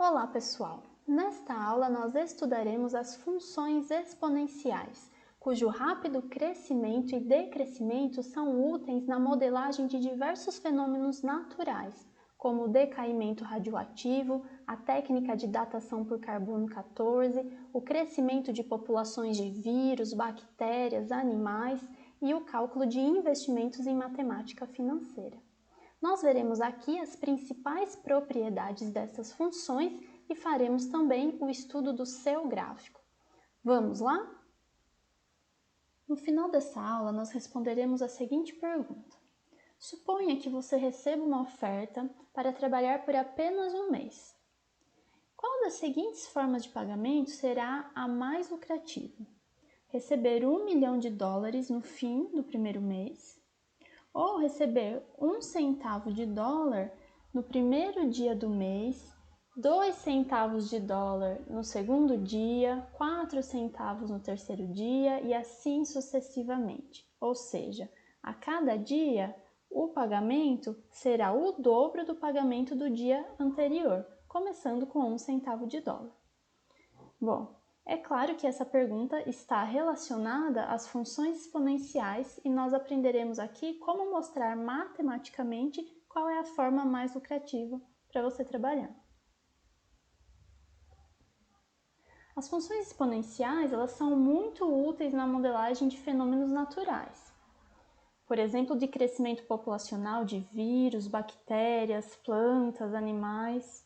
Olá, pessoal! Nesta aula, nós estudaremos as funções exponenciais, cujo rápido crescimento e decrescimento são úteis na modelagem de diversos fenômenos naturais, como o decaimento radioativo, a técnica de datação por carbono 14, o crescimento de populações de vírus, bactérias, animais e o cálculo de investimentos em matemática financeira. Nós veremos aqui as principais propriedades dessas funções e faremos também o estudo do seu gráfico. Vamos lá? No final dessa aula, nós responderemos a seguinte pergunta. Suponha que você receba uma oferta para trabalhar por apenas um mês. Qual das seguintes formas de pagamento será a mais lucrativa? Receber $1 milhão no fim do primeiro mês, ou receber $0,01 no primeiro dia do mês, $0,02 no segundo dia, 4 centavos no terceiro dia e assim sucessivamente. Ou seja, a cada dia o pagamento será o dobro do pagamento do dia anterior, começando com $0,01. Bom, é claro que essa pergunta está relacionada às funções exponenciais e nós aprenderemos aqui como mostrar matematicamente qual é a forma mais lucrativa para você trabalhar. As funções exponenciais elas são muito úteis na modelagem de fenômenos naturais. Por exemplo, de crescimento populacional de vírus, bactérias, plantas, animais.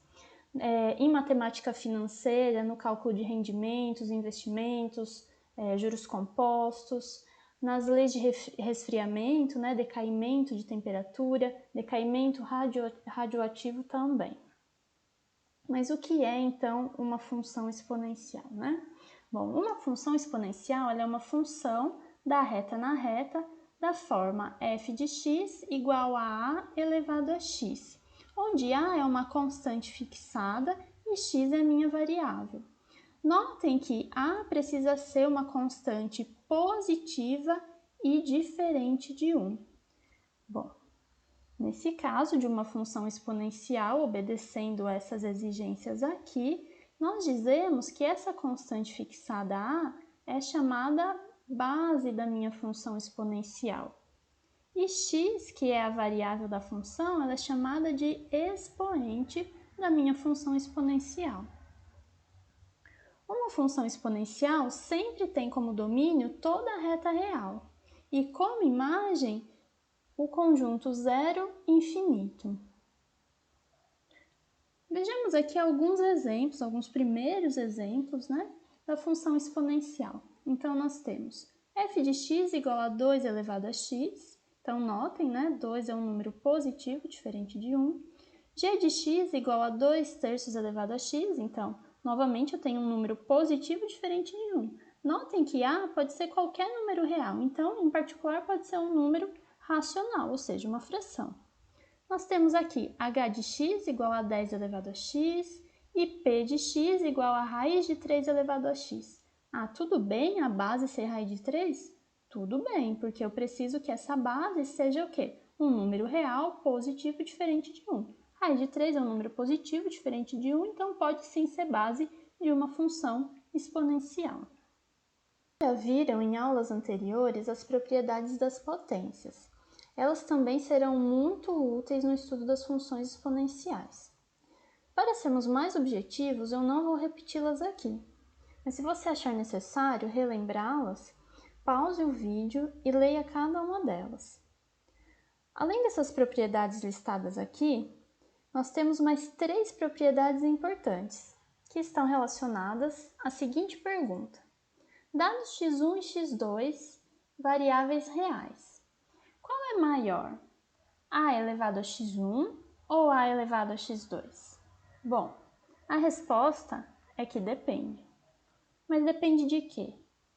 Em matemática financeira, no cálculo de rendimentos, investimentos, juros compostos, nas leis de resfriamento, decaimento de temperatura, decaimento radioativo também. Mas o que é, então, uma função exponencial, Bom, uma função exponencial é uma função da reta na reta da forma f de x igual a elevado a x, onde a é uma constante fixada e x é a minha variável. Notem que a precisa ser uma constante positiva e diferente de 1. Bom, nesse caso de uma função exponencial, obedecendo essas exigências aqui, nós dizemos que essa constante fixada a é chamada base da minha função exponencial. E x, que é a variável da função, ela é chamada de expoente da minha função exponencial. Uma função exponencial sempre tem como domínio toda a reta real e como imagem o conjunto zero infinito. Vejamos aqui alguns exemplos, alguns primeiros exemplos da função exponencial. Então, nós temos f de x igual a 2 elevado a x. Então, notem, 2 é um número positivo, diferente de 1. G de x igual a 2/3 elevado a x. Então, novamente, eu tenho um número positivo, diferente de 1. Notem que a pode ser qualquer número real. Então, em particular, pode ser um número racional, ou seja, uma fração. Nós temos aqui h de x igual a 10 elevado a x e p de x igual a raiz de 3 elevado a x. Ah, tudo bem a base ser raiz de 3? Tudo bem, porque eu preciso que essa base seja o quê? Um número real positivo diferente de 1. Raiz de 3 é um número positivo diferente de 1, então pode sim ser base de uma função exponencial. Já viram em aulas anteriores as propriedades das potências. Elas também serão muito úteis no estudo das funções exponenciais. Para sermos mais objetivos, eu não vou repeti-las aqui, mas se você achar necessário relembrá-las, pause o vídeo e leia cada uma delas. Além dessas propriedades listadas aqui, nós temos mais 3 propriedades importantes, que estão relacionadas à seguinte pergunta. Dados x1 e x2, variáveis reais. Qual é maior, a elevado a x1 ou a elevado a x2? Bom, a resposta é que depende. Mas depende de quê?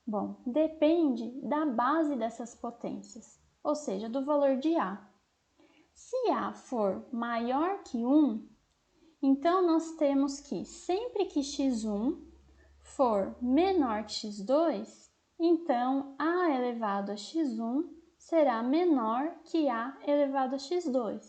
Bom, depende da base dessas potências, ou seja, do valor de a. Se a for maior que 1, então nós temos que sempre que x1 for menor que x2, então a elevado a x1 será menor que a elevado a x2.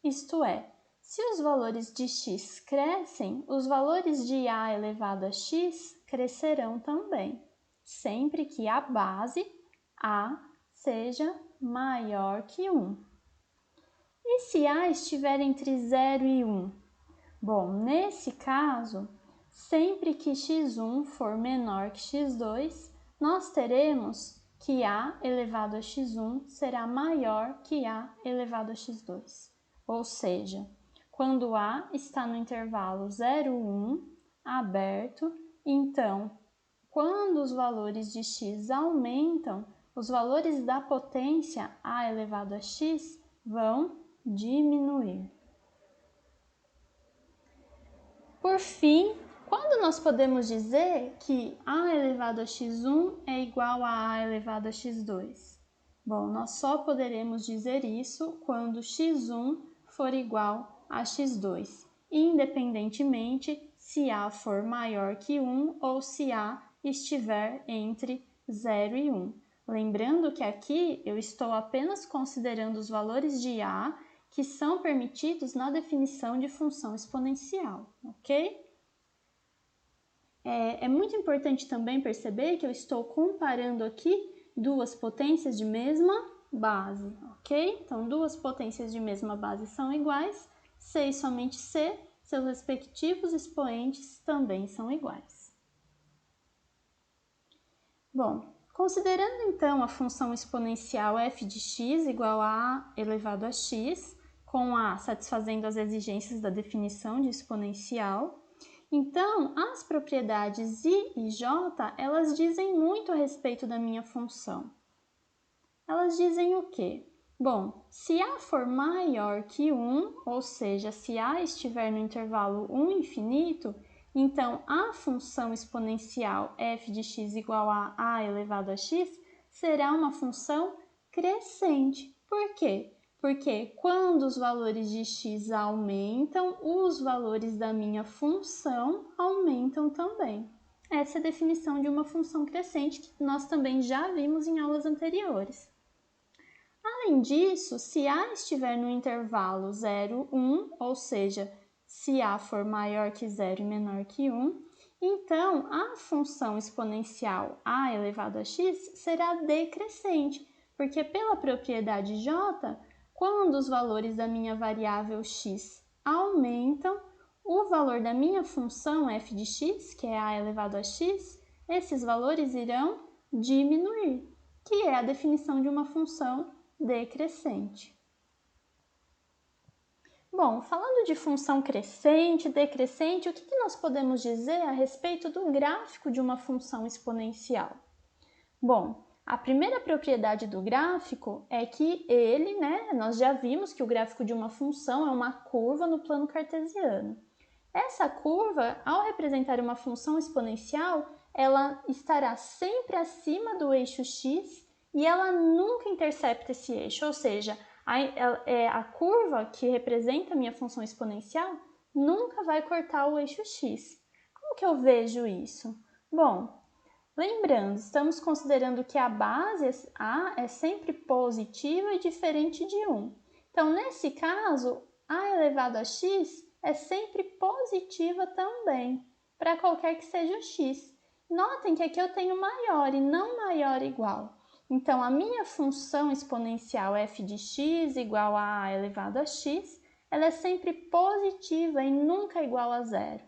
Isto é, Se os valores de x crescem, os valores de a elevado a x crescerão também, sempre que a base a seja maior que 1. E se a estiver entre 0 e 1? Bom, nesse caso, sempre que x1 for menor que x2, nós teremos que a elevado a x1 será maior que a elevado a x2. Ou seja, quando a está no intervalo 0, 1, aberto, então, quando os valores de x aumentam, os valores da potência a elevado a x vão diminuir. Por fim, quando nós podemos dizer que a elevado a x1 é igual a elevado a x2? Bom, nós só poderemos dizer isso quando x1 for igual a x2, independentemente se a for maior que 1 ou se a estiver entre 0 e 1. Lembrando que aqui eu estou apenas considerando os valores de a que são permitidos na definição de função exponencial, ok? É muito importante também perceber que eu estou comparando aqui duas potências de mesma base, ok? Então, duas potências de mesma base são iguais, C e somente C, seus respectivos expoentes também são iguais. Bom, considerando então a função exponencial f de x igual a a elevado a x, com a satisfazendo as exigências da definição de exponencial, então as propriedades I e J, elas dizem muito a respeito da minha função. Elas dizem o quê? Bom, se a for maior que 1, ou seja, se a estiver no intervalo 1 infinito, então a função exponencial f de x igual a elevado a x será uma função crescente. Por quê? Porque quando os valores de x aumentam, os valores da minha função aumentam também. Essa é a definição de uma função crescente que nós também já vimos em aulas anteriores. Além disso, se a estiver no intervalo 0, 1, ou seja, se a for maior que 0 e menor que 1, então a função exponencial a elevado a x será decrescente, porque pela propriedade J, quando os valores da minha variável x aumentam, o valor da minha função f de x, que é a elevado a x, esses valores irão diminuir, que é a definição de uma função decrescente. Bom, falando de função crescente, decrescente, o que nós podemos dizer a respeito do gráfico de uma função exponencial? Bom, a primeira propriedade do gráfico é que ele, nós já vimos que o gráfico de uma função é uma curva no plano cartesiano. Essa curva, ao representar uma função exponencial, ela estará sempre acima do eixo x e ela nunca intercepta esse eixo, ou seja, a curva que representa a minha função exponencial nunca vai cortar o eixo x. Como que eu vejo isso? Bom, lembrando, estamos considerando que a base A é sempre positiva e diferente de 1. Então, nesse caso, a elevado a x é sempre positiva também, para qualquer que seja o x. Notem que aqui eu tenho maior e não maior igual. Então, a minha função exponencial f de x igual a elevado a x, ela é sempre positiva e nunca igual a zero.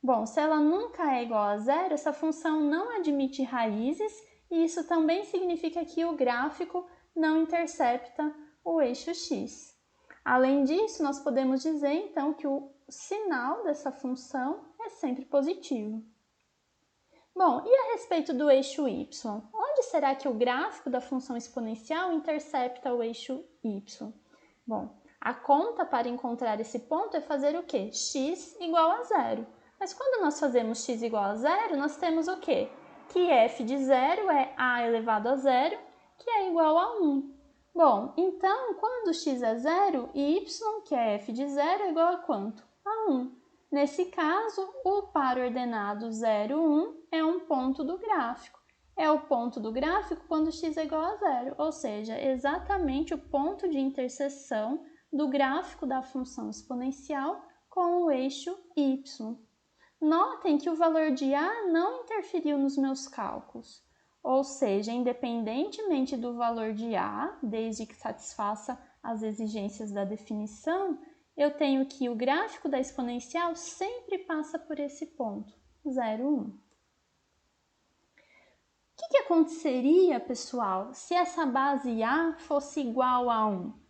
Bom, se ela nunca é igual a zero, essa função não admite raízes e isso também significa que o gráfico não intercepta o eixo x. Além disso, nós podemos dizer então que o sinal dessa função é sempre positivo. Bom, e a respeito do eixo y? Onde será que o gráfico da função exponencial intercepta o eixo y? Bom, a conta para encontrar esse ponto é fazer o quê? X igual a zero. Mas quando nós fazemos x igual a zero, nós temos o quê? Que f de zero é a elevado a zero, que é igual a 1. Bom, então, quando x é zero, y, que é f de zero, é igual a quanto? A 1. Nesse caso, o par ordenado 0, 1 é um ponto do gráfico. É o ponto do gráfico quando x é igual a zero, ou seja, exatamente o ponto de interseção do gráfico da função exponencial com o eixo y. Notem que o valor de a não interferiu nos meus cálculos, ou seja, independentemente do valor de a, desde que satisfaça as exigências da definição, eu tenho que o gráfico da exponencial sempre passa por esse ponto, 0, 1. O que aconteceria, pessoal, se essa base a fosse igual a 1?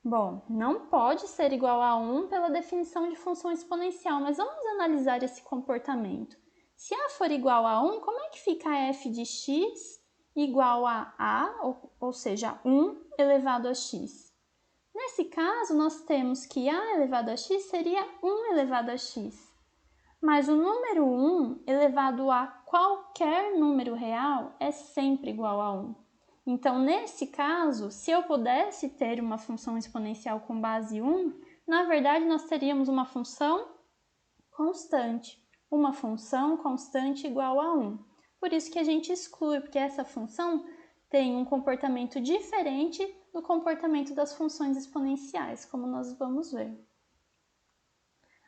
Bom, não pode ser igual a 1 pela definição de função exponencial, mas vamos analisar esse comportamento. Se a for igual a 1, como é que fica f de x igual a, ou seja, 1 elevado a x? Nesse caso, nós temos que a elevado a x seria 1 elevado a x. Mas o número 1 elevado a qualquer número real é sempre igual a 1. Então, nesse caso, se eu pudesse ter uma função exponencial com base 1, na verdade, nós teríamos uma função constante. Uma função constante igual a 1. Por isso que a gente exclui, porque essa função tem um comportamento diferente do comportamento das funções exponenciais, como nós vamos ver.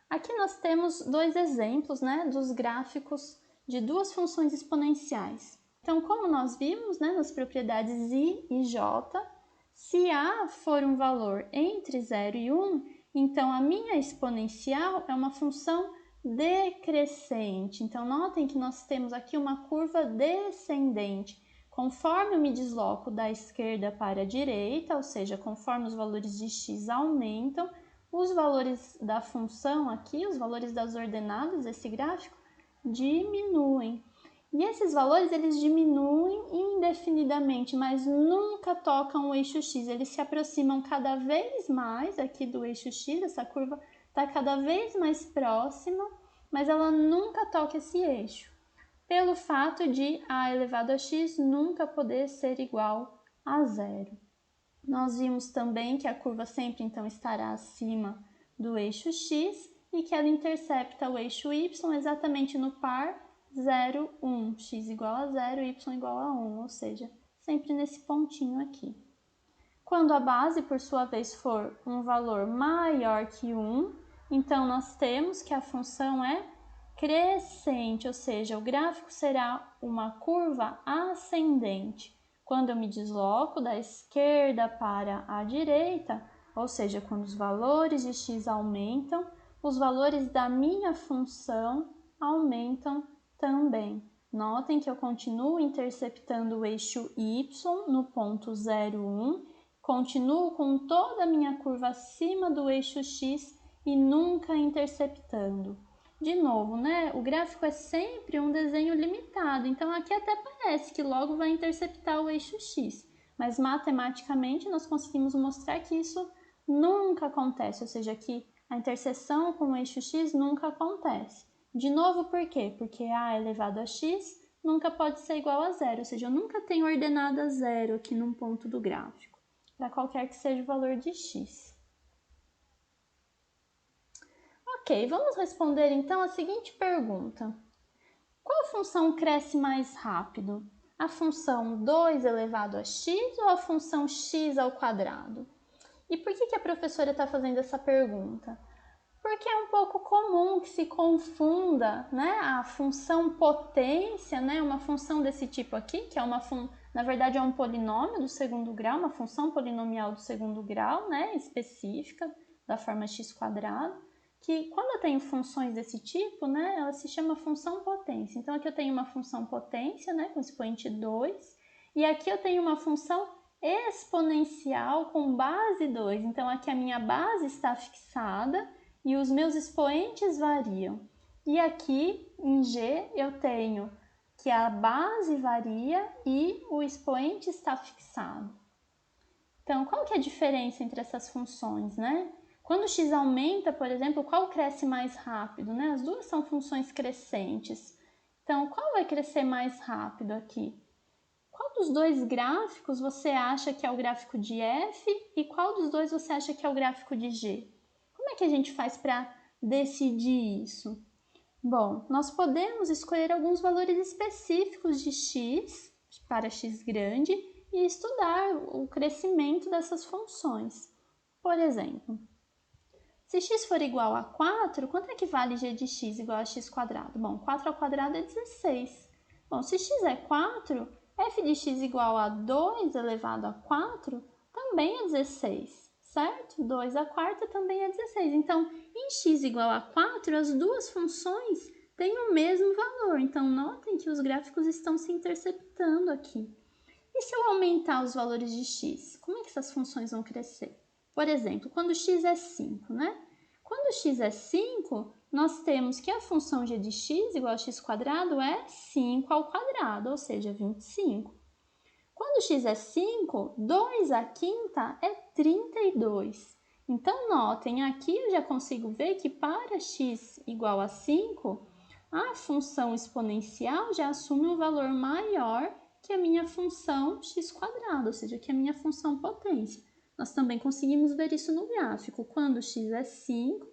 Aqui nós temos dois exemplos, dos gráficos de duas funções exponenciais. Então, como nós vimos, nas propriedades i e j, se a for um valor entre 0 e 1, então a minha exponencial é uma função decrescente. Então, notem que nós temos aqui uma curva descendente. Conforme eu me desloco da esquerda para a direita, ou seja, conforme os valores de x aumentam, os valores da função aqui, os valores das ordenadas desse gráfico, diminuem. E esses valores, eles diminuem indefinidamente, mas nunca tocam o eixo x. Eles se aproximam cada vez mais aqui do eixo x, essa curva está cada vez mais próxima, mas ela nunca toca esse eixo, pelo fato de a elevado a x nunca poder ser igual a 0. Nós vimos também que a curva sempre, então, estará acima do eixo x e que ela intercepta o eixo y exatamente no par 0, 1, x igual a 0, y igual a 1, ou seja, sempre nesse pontinho aqui. Quando a base, por sua vez, for um valor maior que 1, então nós temos que a função é crescente, ou seja, o gráfico será uma curva ascendente. Quando eu me desloco da esquerda para a direita, ou seja, quando os valores de x aumentam, os valores da minha função aumentam também. Notem que eu continuo interceptando o eixo y no ponto 0, 1, continuo com toda a minha curva acima do eixo x e nunca interceptando. De novo, o gráfico é sempre um desenho limitado, então aqui até parece que logo vai interceptar o eixo x, mas matematicamente nós conseguimos mostrar que isso nunca acontece, ou seja, que a interseção com o eixo x nunca acontece. De novo, por quê? Porque a elevado a x nunca pode ser igual a 0, ou seja, eu nunca tenho ordenada 0 aqui num ponto do gráfico, para qualquer que seja o valor de x. Ok, vamos responder então a seguinte pergunta. Qual função cresce mais rápido? A função 2 elevado a x ou a função x ao quadrado? E por que a professora está fazendo essa pergunta? Porque é um pouco comum que se confunda a função potência, uma função desse tipo aqui, que é na verdade é um polinômio do segundo grau, uma função polinomial do segundo grau, específica, da forma x², que quando eu tenho funções desse tipo, ela se chama função potência. Então aqui eu tenho uma função potência, com expoente 2, e aqui eu tenho uma função exponencial com base 2. Então aqui a minha base está fixada, e os meus expoentes variam. E aqui em G eu tenho que a base varia e o expoente está fixado. Então, qual que é a diferença entre essas funções, Quando x aumenta, por exemplo, qual cresce mais rápido, As duas são funções crescentes. Então, qual vai crescer mais rápido aqui? Qual dos dois gráficos você acha que é o gráfico de f e qual dos dois você acha que é o gráfico de g? Como é que a gente faz para decidir isso? Bom, nós podemos escolher alguns valores específicos de x para x grande e estudar o crescimento dessas funções. Por exemplo, se x for igual a 4, quanto é que vale g de x igual a x quadrado? Bom, 4 ao quadrado é 16. Bom, se x é 4, f de x igual a 2 elevado a 4 também é 16, certo? 2 à quarta também é 16. Então, em x igual a 4, as duas funções têm o mesmo valor. Então, notem que os gráficos estão se interceptando aqui. E se eu aumentar os valores de x, como é que essas funções vão crescer? Por exemplo, quando x é 5, né? Quando x é 5, nós temos que a função g de x igual a x quadrado é 5 ao quadrado, ou seja, 25. Quando x é 5, 2 à quinta é 32. Então, notem, aqui eu já consigo ver que para x igual a 5, a função exponencial já assume um valor maior que a minha função x quadrado, ou seja, que a minha função potência. Nós também conseguimos ver isso no gráfico. Quando x é 5,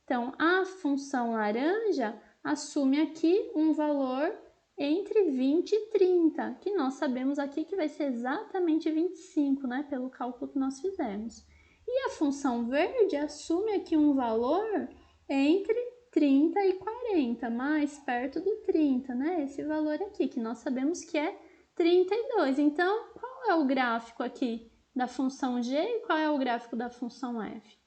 então a função laranja assume aqui um valor entre 20 e 30, que nós sabemos aqui que vai ser exatamente 25, né, pelo cálculo que nós fizemos. E a função verde assume aqui um valor entre 30 e 40, mais perto do 30, né, esse valor aqui, que nós sabemos que é 32. Então, qual é o gráfico aqui da função g e qual é o gráfico da função f?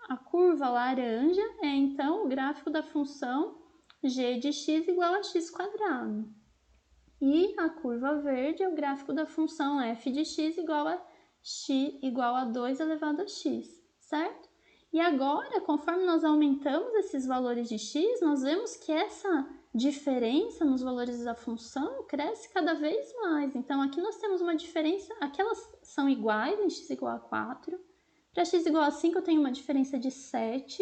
A curva laranja é, então, o gráfico da função g de x igual a x quadrado. E a curva verde é o gráfico da função f de x igual a 2 elevado a x, certo? E agora, conforme nós aumentamos esses valores de x, nós vemos que essa diferença nos valores da função cresce cada vez mais. Então, aqui nós temos uma diferença, aquelas são iguais em x igual a 4. Para x igual a 5, eu tenho uma diferença de 7.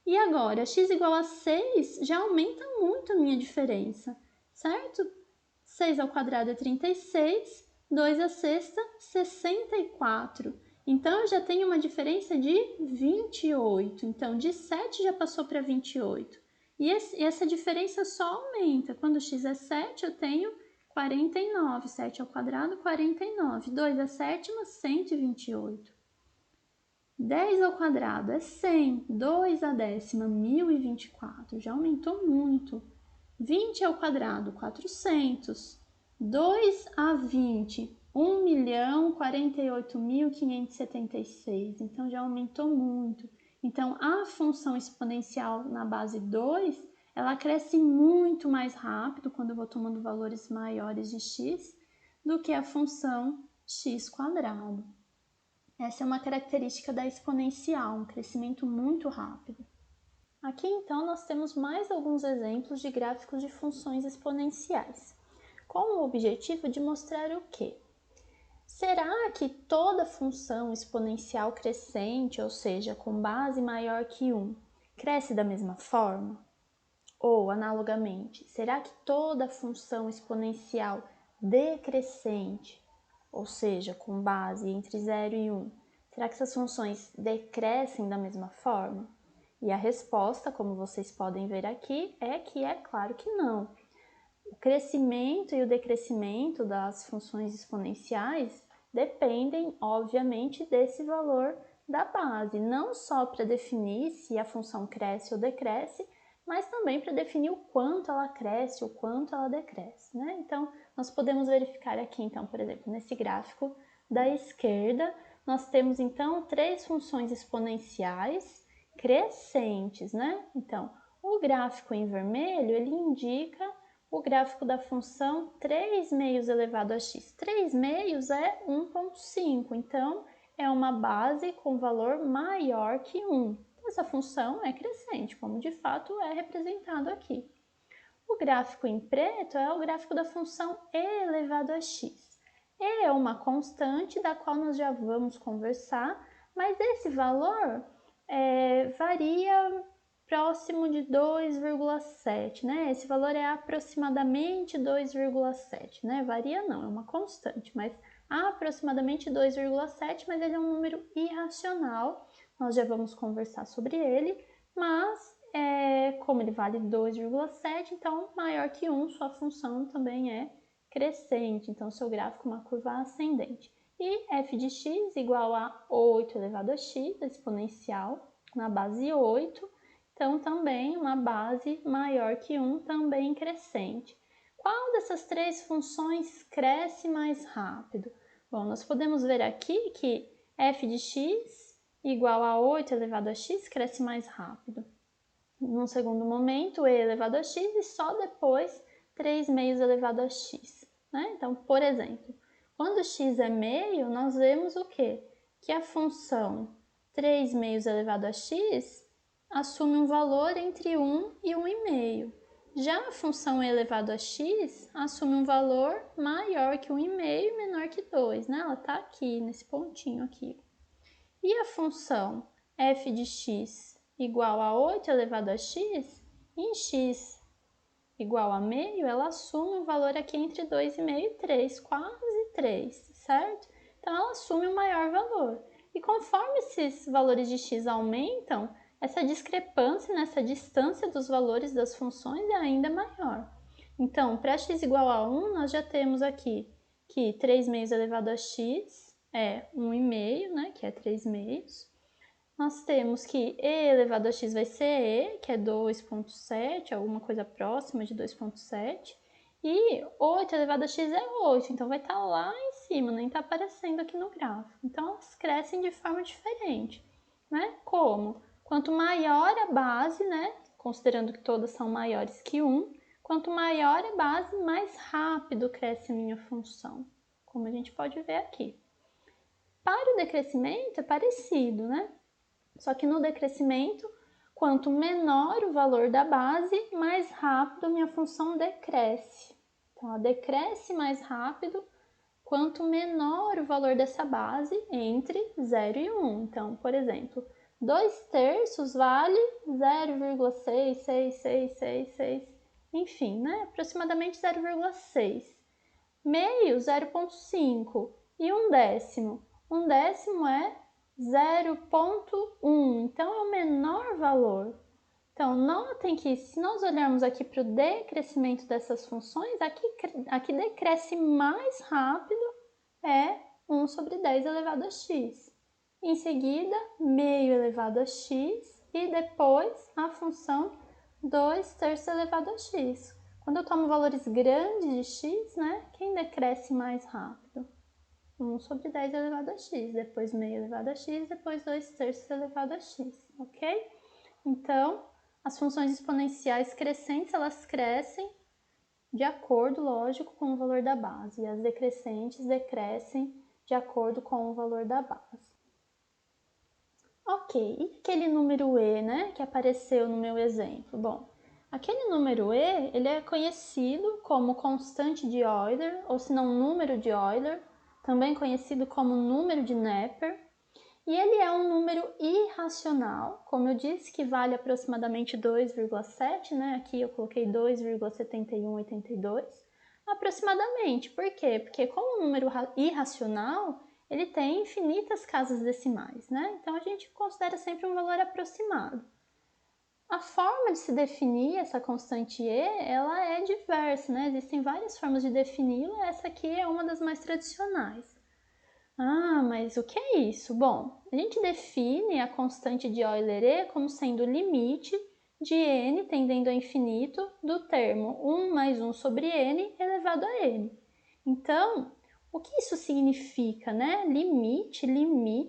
E agora, x igual a 6 já aumenta muito a minha diferença, certo? 6 ao quadrado é 36, 2 à sexta, 64. Então, eu já tenho uma diferença de 28. Então, de 7 já passou para 28. E essa diferença só aumenta. Quando x é 7, eu tenho 49. 7 ao quadrado, 49. 2 à sétima, 128. 10 ao quadrado é 100. 2 à décima, 1024. Já aumentou muito. 20 ao quadrado, 400. 2 a 20, 1.048.576. Então, já aumentou muito. Então, a função exponencial na base 2, ela cresce muito mais rápido quando eu vou tomando valores maiores de x do que a função x quadrado. Essa é uma característica da exponencial, um crescimento muito rápido. Aqui, então, nós temos mais alguns exemplos de gráficos de funções exponenciais, com o objetivo de mostrar o quê? Será que toda função exponencial crescente, ou seja, com base maior que 1, cresce da mesma forma? Ou, analogamente, será que toda função exponencial decrescente, ou seja, com base entre 0 e 1, será que essas funções decrescem da mesma forma? E a resposta, como vocês podem ver aqui, é que é claro que não. O crescimento e o decrescimento das funções exponenciais dependem, obviamente, desse valor da base, não só para definir se a função cresce ou decresce, mas também para definir o quanto ela cresce, o quanto ela decresce, né? Então, nós podemos verificar aqui, então, por exemplo, nesse gráfico da esquerda, nós temos, então, 3 funções exponenciais crescentes, né? Então, o gráfico em vermelho, ele indica o gráfico da função 3 meios elevado a x. 3 meios é 1,5, então é uma base com valor maior que 1. Essa função é crescente, como de fato é representado aqui. O gráfico em preto é o gráfico da função e elevado a x. E é uma constante da qual nós já vamos conversar, mas esse valor varia próximo de 2,7, né? Esse valor é aproximadamente 2,7, né? Varia não, é uma constante, mas aproximadamente 2,7, mas ele é um número irracional. Nós já vamos conversar sobre ele, mas como ele vale 2,7, então maior que 1, sua função também é crescente, então seu gráfico é uma curva ascendente. E f de x igual a 8 elevado a x, exponencial, na base 8. Então, também uma base maior que 1, também crescente. Qual dessas três funções cresce mais rápido? Bom, nós podemos ver aqui que f de x igual a 8 elevado a x cresce mais rápido. Num segundo momento, e elevado a x e só depois 3 meios elevado a x. Né? Então, por exemplo, quando x é meio, nós vemos o quê? Que a função 3 meios elevado a x assume um valor entre 1 e 1,5. Já a função e elevado a x assume um valor maior que 1,5 e menor que 2. Né? Ela está aqui, nesse pontinho aqui. E a função f de x igual a 8 elevado a x, em x igual a meio, ela assume um valor aqui entre 2,5 e 3, quase 3, certo? Então, ela assume um maior valor. E conforme esses valores de x aumentam, essa discrepância, essa distância dos valores das funções é ainda maior. Então, para x igual a 1, nós já temos aqui que 3 meios elevado a x é 1,5, né, que é 3 meios. Nós temos que e elevado a x vai ser e, que é 2,7, alguma coisa próxima de 2,7. E 8 elevado a x é 8, então vai estar lá em cima, nem está aparecendo aqui no gráfico. Então, elas crescem de forma diferente, né? Como? Quanto maior a base, né? Considerando que todas são maiores que 1, quanto maior a base, mais rápido cresce a minha função, como a gente pode ver aqui. Para o decrescimento é parecido, né? Só que no decrescimento, quanto menor o valor da base, mais rápido minha função decresce. Então, ela decresce mais rápido quanto menor o valor dessa base entre 0 e 1. Então, por exemplo, 2/3 vale 0,66666, enfim, né? Aproximadamente 0,6. Meio, 0,5. E 1/10. 1/10 é 0,1, então é o menor valor. Então, notem que se nós olharmos aqui para o decrescimento dessas funções, aqui decresce mais rápido é 1 sobre 10 elevado a x. Em seguida, meio elevado a x e depois a função 2/3 elevado a x. Quando eu tomo valores grandes de x, né, quem decresce mais rápido? 1 sobre 10 elevado a x, depois meio elevado a x, depois 2/3 elevado a x, ok? Então, as funções exponenciais crescentes, elas crescem de acordo, lógico, com o valor da base, e as decrescentes decrescem de acordo com o valor da base. Ok, e aquele número e, né, que apareceu no meu exemplo? Bom, aquele número e, ele é conhecido como constante de Euler, ou se não número de Euler, também conhecido como número de Neper, e ele é um número irracional, como eu disse, que vale aproximadamente 2,7, né? Aqui eu coloquei 2,7182, aproximadamente. Por quê? Porque como um número irracional, ele tem infinitas casas decimais, né? Então a gente considera sempre um valor aproximado. A forma de se definir essa constante e, ela é diversa, né? Existem várias formas de defini-la, essa aqui é uma das mais tradicionais. Ah, mas o que é isso? Bom, a gente define a constante de Euler E como sendo o limite de n tendendo a infinito do termo 1 mais 1 sobre n elevado a n. Então, o que isso significa, né? Limite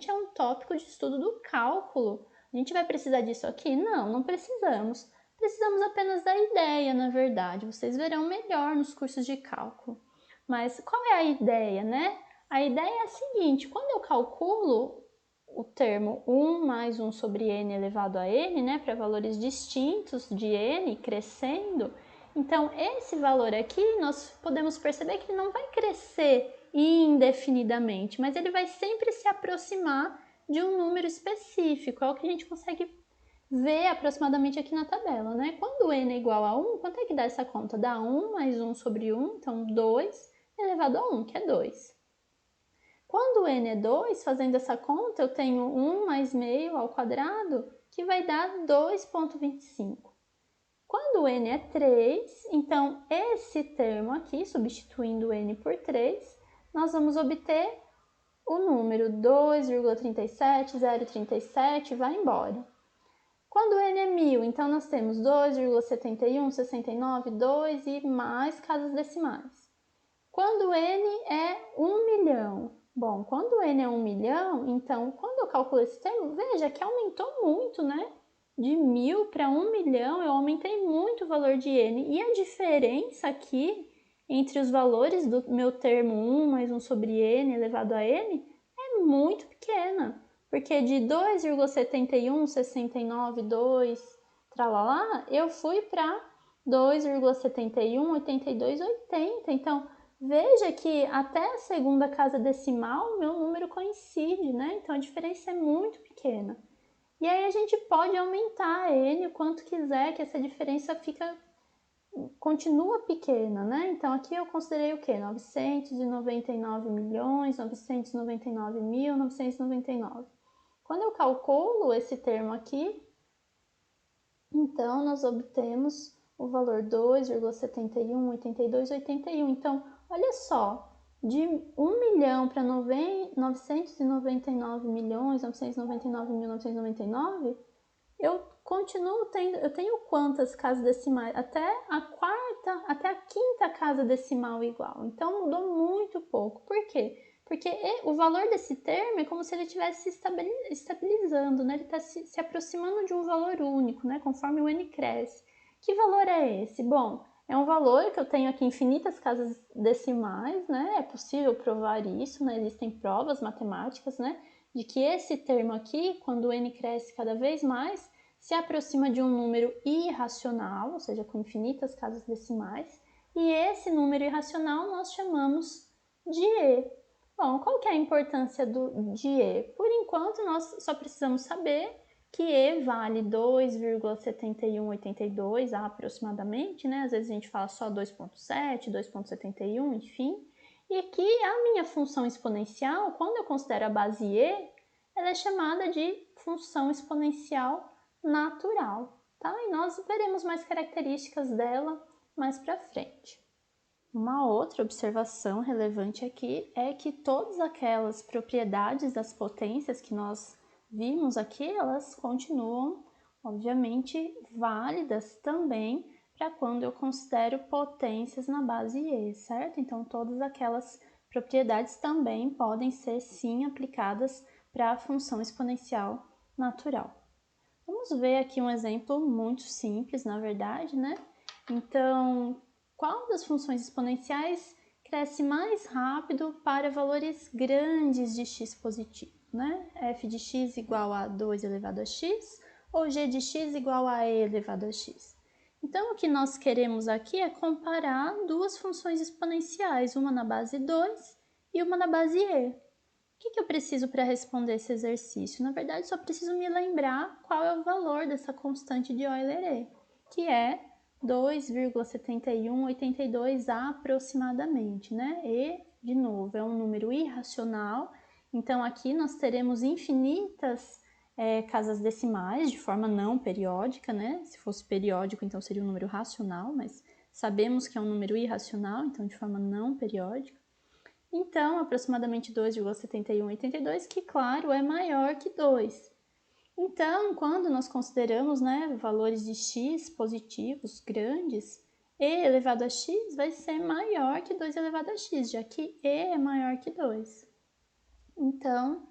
é um tópico de estudo do cálculo. A gente vai precisar disso aqui? Não precisamos. Precisamos apenas da ideia, na verdade. Vocês verão melhor nos cursos de cálculo. Mas qual é a ideia, né? A ideia é a seguinte, quando eu calculo o termo 1 mais 1 sobre n elevado a n, né, para valores distintos de n crescendo, então esse valor aqui nós podemos perceber que ele não vai crescer indefinidamente, mas ele vai sempre se aproximar de um número específico, é o que a gente consegue ver aproximadamente aqui na tabela, né? Quando n é igual a 1, quanto é que dá essa conta? Dá 1 mais 1 sobre 1, então 2 elevado a 1, que é 2. Quando n é 2, fazendo essa conta, eu tenho 1 mais meio ao quadrado, que vai dar 2,25. Quando n é 3, então esse termo aqui, substituindo n por 3, nós vamos obter o número 2,37, 0,37 vai embora. Quando n é 1000, então nós temos 2,71, 69, 2 e mais casas decimais. Quando n é 1 milhão, bom, quando n é 1 milhão, então quando eu calculo esse termo, veja que aumentou muito, né? De 1000 para 1 milhão, eu aumentei muito o valor de n. E a diferença aqui entre os valores do meu termo 1 mais 1 sobre n elevado a n é muito pequena. Porque de 2,71, 69, 2, tralalá, eu fui para 2,71, 82, 80. Então, veja que até a segunda casa decimal, meu número coincide, né? Então, a diferença é muito pequena. E aí, a gente pode aumentar n o quanto quiser, que essa diferença continua pequena, né? Então, aqui eu considerei o quê? 999 milhões, 999 mil, 999. Quando eu calculo esse termo aqui, então nós obtemos o valor 2,71, 82, 81. Então, olha só, de 1 milhão para 999 milhões, 999 mil, 999, eu continuo tendo, eu tenho quantas casas decimais? Até a quinta casa decimal igual. Então, mudou muito pouco. Por quê? Porque o valor desse termo é como se ele estivesse se estabilizando, né? Ele está se aproximando de um valor único, né? Conforme o n cresce. Que valor é esse? Bom, é um valor que eu tenho aqui infinitas casas decimais, né? É possível provar isso, né? Existem provas matemáticas, né? De que esse termo aqui, quando o n cresce cada vez mais, se aproxima de um número irracional, ou seja, com infinitas casas decimais, e esse número irracional nós chamamos de e. Bom, qual que é a importância de e? Por enquanto, nós só precisamos saber que e vale 2,7182 aproximadamente, né? Às vezes a gente fala só 2,7, 2,71, enfim. E que a minha função exponencial, quando eu considero a base e, ela é chamada de função exponencial natural, tá? E nós veremos mais características dela mais para frente. Uma outra observação relevante aqui é que todas aquelas propriedades das potências que nós vimos aqui, elas continuam, obviamente, válidas também para quando eu considero potências na base e, certo? Então, todas aquelas propriedades também podem ser, sim, aplicadas para a função exponencial natural. Vamos ver aqui um exemplo muito simples, na verdade, né? Então, qual das funções exponenciais cresce mais rápido para valores grandes de x positivo, né? F de x igual a 2 elevado a x ou g de x igual a e elevado a x. Então, o que nós queremos aqui é comparar duas funções exponenciais, uma na base 2 e uma na base e. O que eu preciso para responder esse exercício? Na verdade, só preciso me lembrar qual é o valor dessa constante de Euler-E, que é 2,7182 aproximadamente, né? E, de novo, é um número irracional, então aqui nós teremos infinitas casas decimais de forma não periódica, né? Se fosse periódico, então seria um número racional, mas sabemos que é um número irracional, então de forma não periódica. Então, aproximadamente 2,7182, que, claro, é maior que 2. Então, quando nós consideramos, né, valores de x positivos grandes, e elevado a x vai ser maior que 2 elevado a x, já que e é maior que 2. Então,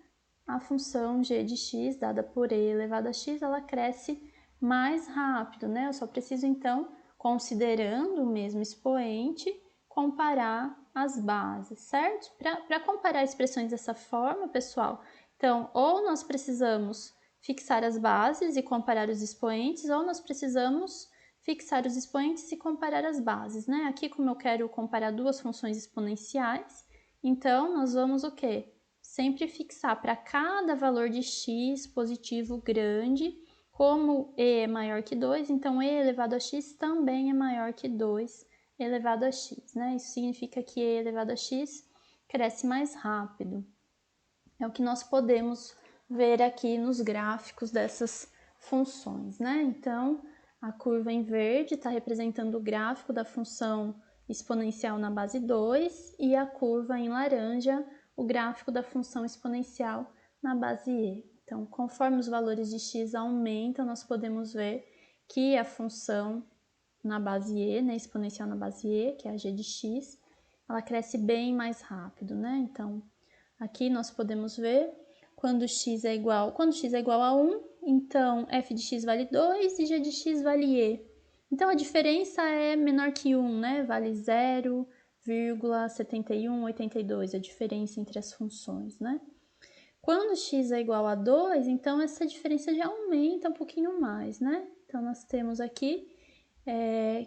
a função g de x, dada por e elevado a x, ela cresce mais rápido, né? Eu só preciso, então, considerando o mesmo expoente, comparar as bases, certo? Para comparar expressões dessa forma, pessoal, então, ou nós precisamos fixar as bases e comparar os expoentes, ou nós precisamos fixar os expoentes e comparar as bases, né? Aqui, como eu quero comparar duas funções exponenciais, então nós vamos o quê? Sempre fixar para cada valor de x positivo grande, como e é maior que 2, então e elevado a x também é maior que 2 elevado a x, né? Isso significa que e elevado a x cresce mais rápido. É o que nós podemos ver aqui nos gráficos dessas funções, né? Então, a curva em verde está representando o gráfico da função exponencial na base 2 e a curva em laranja, o gráfico da função exponencial na base e. Então, conforme os valores de x aumentam, nós podemos ver que a função na base e, né, exponencial na base e, que é a g de x, ela cresce bem mais rápido, né? Então, aqui nós podemos ver quando x é igual a 1, então f de x vale 2 e g de x vale e. Então, a diferença é menor que 1, né? Vale 0,7182, a diferença entre as funções, né? Quando x é igual a 2, então essa diferença já aumenta um pouquinho mais, né? Então, nós temos aqui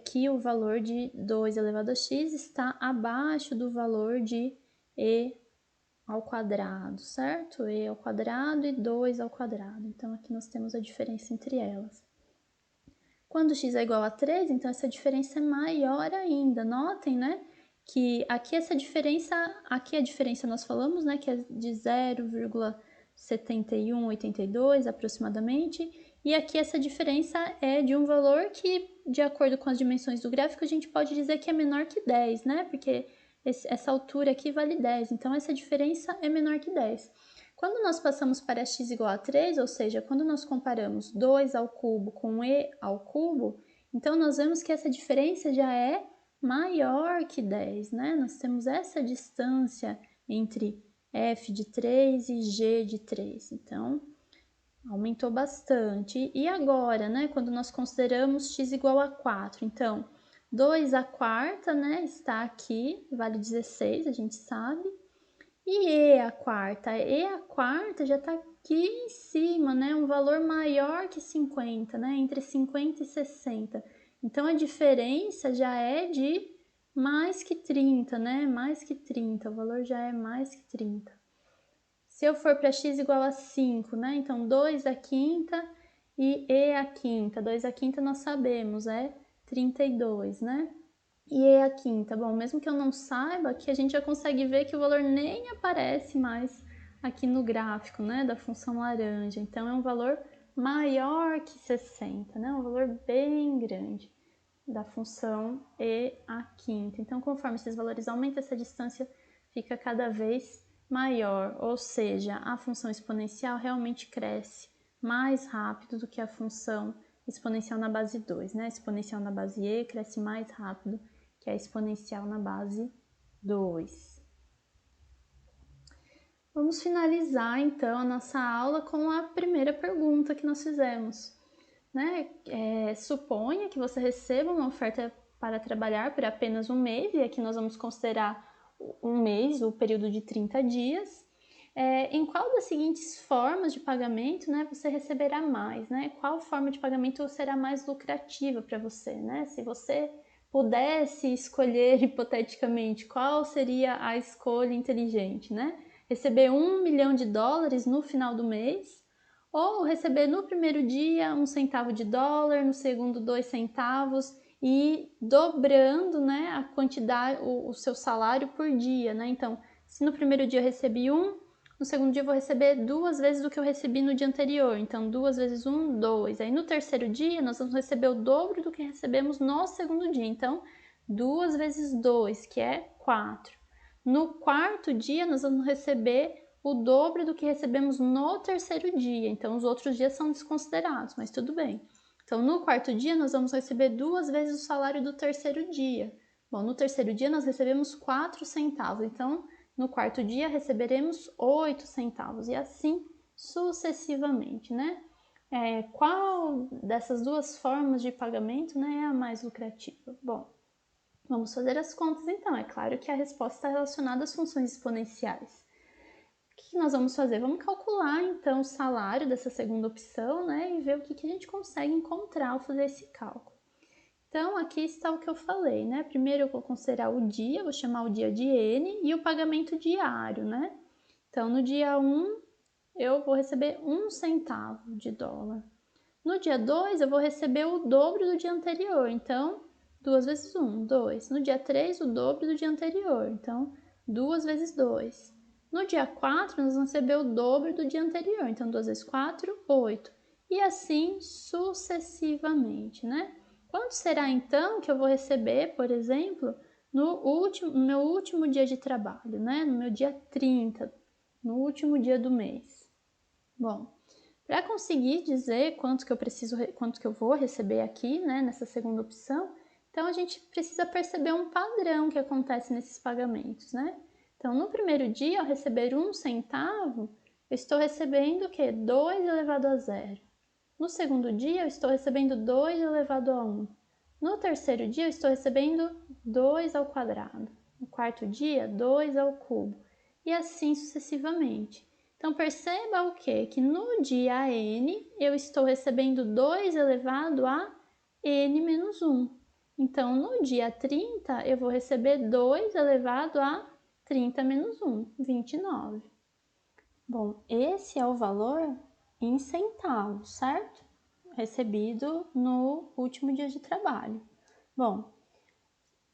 que o valor de 2 elevado a x está abaixo do valor de e ao quadrado, certo? E ao quadrado e 2 ao quadrado. Então, aqui nós temos a diferença entre elas. Quando x é igual a 3, então essa diferença é maior ainda. Notem, né? Que aqui essa diferença, aqui a diferença nós falamos, né, que é de 0,7182 aproximadamente, e aqui essa diferença é de um valor que, de acordo com as dimensões do gráfico, a gente pode dizer que é menor que 10, né, porque essa altura aqui vale 10, então essa diferença é menor que 10. Quando nós passamos para x igual a 3, ou seja, quando nós comparamos 2 ao cubo com e ao cubo, então nós vemos que essa diferença já é maior que 10, né? Nós temos essa distância entre f de 3 e g de 3. Então, aumentou bastante. E agora, né? Quando nós consideramos x igual a 4. Então, 2 à quarta, né? Está aqui, vale 16, a gente sabe. E e à quarta já está aqui em cima, né? Um valor maior que 50, né? Entre 50 e 60. Então, a diferença já é de mais que 30, né? Mais que 30, o valor já é mais que 30. Se eu for para x igual a 5, né? Então, 2 à quinta e à quinta. 2 à quinta nós sabemos, é 32, né? E à quinta, bom, mesmo que eu não saiba, aqui a gente já consegue ver que o valor nem aparece mais aqui no gráfico, né, da função laranja. Então, é um valor maior que 60, né, um valor bem grande da função e à quinta. Então, conforme esses valores aumentam, essa distância fica cada vez maior, ou seja, a função exponencial realmente cresce mais rápido do que a função exponencial na base 2, né? A exponencial na base e cresce mais rápido que a exponencial na base 2. Vamos finalizar, então, a nossa aula com a primeira pergunta que nós fizemos. Né? Suponha que você receba uma oferta para trabalhar por apenas um mês, e aqui nós vamos considerar um mês, o período de 30 dias. Em qual das seguintes formas de pagamento, né, você receberá mais? Né? Qual forma de pagamento será mais lucrativa para você? Né? Se você pudesse escolher hipoteticamente qual seria a escolha inteligente, né? Receber $1 milhão no final do mês, ou receber no primeiro dia $0,01, no segundo 2 centavos e dobrando, né, a quantidade, o seu salário por dia, né? Então, se no primeiro dia eu recebi 1, no segundo dia eu vou receber 2 vezes do que eu recebi no dia anterior. Então, 2 vezes 1, 2. Aí no terceiro dia nós vamos receber o dobro do que recebemos no segundo dia. Então, 2 vezes 2, que é 4. No quarto dia nós vamos receber o dobro do que recebemos no terceiro dia. Então, os outros dias são desconsiderados, mas tudo bem. Então, no quarto dia, nós vamos receber 2 vezes o salário do terceiro dia. Bom, no terceiro dia, nós recebemos 4 centavos. Então, no quarto dia, receberemos 8 centavos. E assim sucessivamente, né? Qual dessas duas formas de pagamento, né, é a mais lucrativa? Bom, vamos fazer as contas, então. É claro que a resposta está relacionada às funções exponenciais. O que nós vamos fazer? Vamos calcular, então, o salário dessa segunda opção, né? E ver o que a gente consegue encontrar ao fazer esse cálculo. Então, aqui está o que eu falei, né? Primeiro eu vou considerar o dia, vou chamar o dia de N, e o pagamento diário, né? Então, no dia 1, eu vou receber $0,01. No dia 2, eu vou receber o dobro do dia anterior. Então, 2 vezes 1, 2. No dia 3, o dobro do dia anterior. Então, 2 vezes 2. No dia 4, nós vamos receber o dobro do dia anterior. Então, 2 vezes 4, 8. E assim sucessivamente, né? Quanto será, então, que eu vou receber, por exemplo, no meu último dia de trabalho, né? No meu dia 30, no último dia do mês. Bom, para conseguir dizer quanto que eu vou receber aqui, né, nessa segunda opção, então a gente precisa perceber um padrão que acontece nesses pagamentos, né? Então, no primeiro dia, ao receber 1 centavo, eu estou recebendo o quê? 2 elevado a 0. No segundo dia, eu estou recebendo 2 elevado a 1. No terceiro dia, eu estou recebendo 2 ao quadrado. No quarto dia, 2 ao cubo. E assim sucessivamente. Então, perceba o quê? Que no dia n, eu estou recebendo 2 elevado a n menos 1. Então, no dia 30, eu vou receber 2 elevado a 30 menos 1, 29. Bom, esse é o valor em centavos, certo? Recebido no último dia de trabalho. Bom,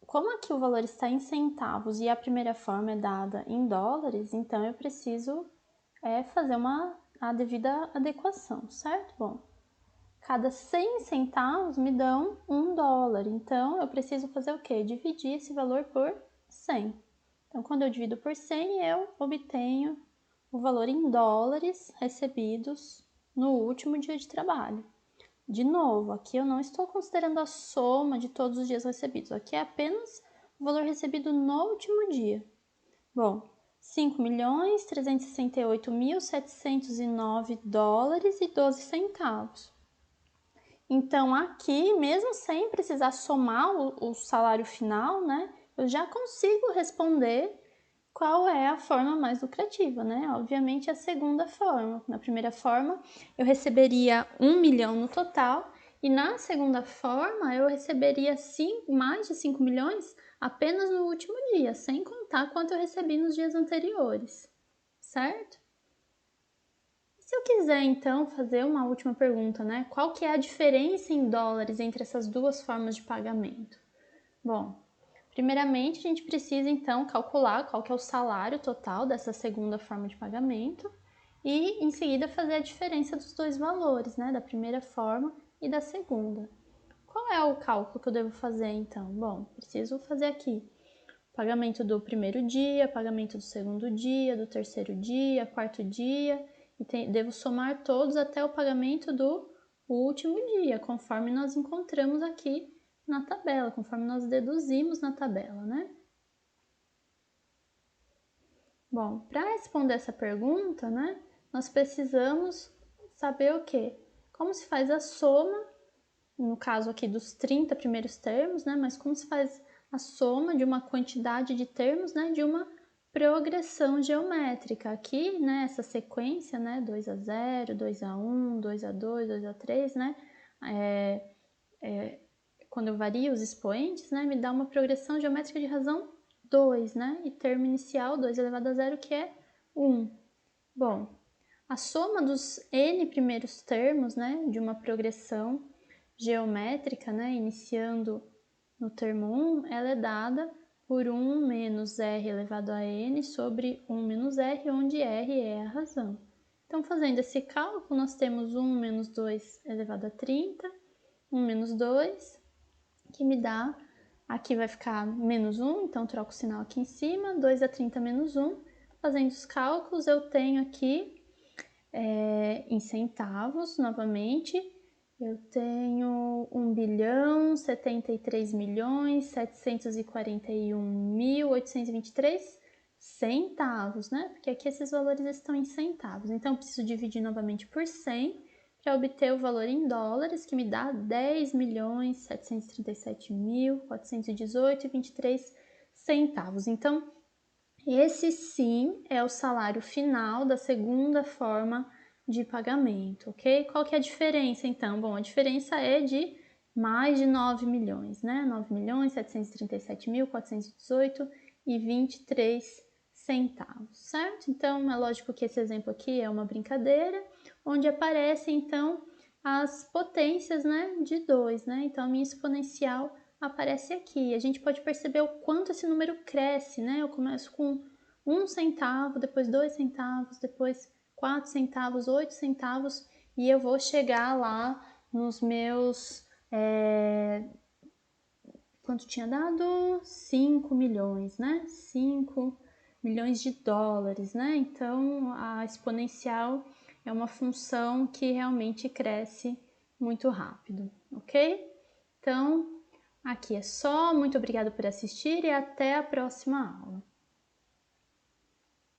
como aqui o valor está em centavos e a primeira forma é dada em dólares, então eu preciso fazer a devida adequação, certo? Bom, cada 100 centavos me dão $1, então eu preciso fazer o quê? Dividir esse valor por 100. Então, quando eu divido por 100, eu obtenho o valor em dólares recebidos no último dia de trabalho. De novo, aqui eu não estou considerando a soma de todos os dias recebidos, aqui é apenas o valor recebido no último dia. Bom, 5.368.709 dólares e 12 centavos. Então, aqui, mesmo sem precisar somar o salário final, né, eu já consigo responder qual é a forma mais lucrativa, né? Obviamente a segunda forma. Na primeira forma, eu receberia 1 milhão no total, e na segunda forma, eu receberia mais de 5 milhões apenas no último dia, sem contar quanto eu recebi nos dias anteriores, certo? Se eu quiser, então, fazer uma última pergunta, né? Qual que é a diferença em dólares entre essas duas formas de pagamento? Bom, primeiramente, a gente precisa, então, calcular qual que é o salário total dessa segunda forma de pagamento e, em seguida, fazer a diferença dos dois valores, né? Da primeira forma e da segunda. Qual é o cálculo que eu devo fazer, então? Bom, preciso fazer aqui pagamento do primeiro dia, pagamento do segundo dia, do terceiro dia, quarto dia, e devo somar todos até o pagamento do último dia, conforme nós encontramos aqui na tabela, conforme nós deduzimos na tabela, né? Bom, para responder essa pergunta, né, nós precisamos saber o quê? Como se faz a soma, no caso aqui dos 30 primeiros termos, né, mas como se faz a soma de uma quantidade de termos, né, de uma progressão geométrica. Aqui, né, essa sequência, né, 2 a 0, 2 a 1, 2 a 2, 2 a 3, né, quando eu vario os expoentes, né, me dá uma progressão geométrica de razão 2, né, e termo inicial 2 elevado a 0, que é 1. Bom, a soma dos n primeiros termos, né, de uma progressão geométrica, né, iniciando no termo 1, ela é dada por 1 menos r elevado a n sobre 1 menos r, onde r é a razão. Então, fazendo esse cálculo, nós temos 1 menos 2 elevado a 30, 1 menos 2, que me dá, aqui vai ficar menos 1, então troco o sinal aqui em cima, 2 a 30 menos 1. Fazendo os cálculos, eu tenho aqui, em centavos, novamente, eu tenho 1.073.741.823 centavos, né? Porque aqui esses valores estão em centavos. Então, eu preciso dividir novamente por 100 para obter o valor em dólares, que me dá 10.737.418,23 centavos. Então, esse sim é o salário final da segunda forma de pagamento, ok? Qual que é a diferença, então? Bom, a diferença é de mais de 9 milhões, né? 9.737.418,23 centavos, certo? Então, é lógico que esse exemplo aqui é uma brincadeira, onde aparecem, então, as potências, né, de 2, né? Então, a minha exponencial aparece aqui. A gente pode perceber o quanto esse número cresce, né? Eu começo com 1 centavo, depois 2 centavos, depois 4 centavos, 8 centavos, e eu vou chegar lá nos meus quanto tinha dado? 5 milhões, né? 5 milhões de dólares, né? Então, a exponencial é uma função que realmente cresce muito rápido, ok? Então, aqui é só. Muito obrigada por assistir e até a próxima aula.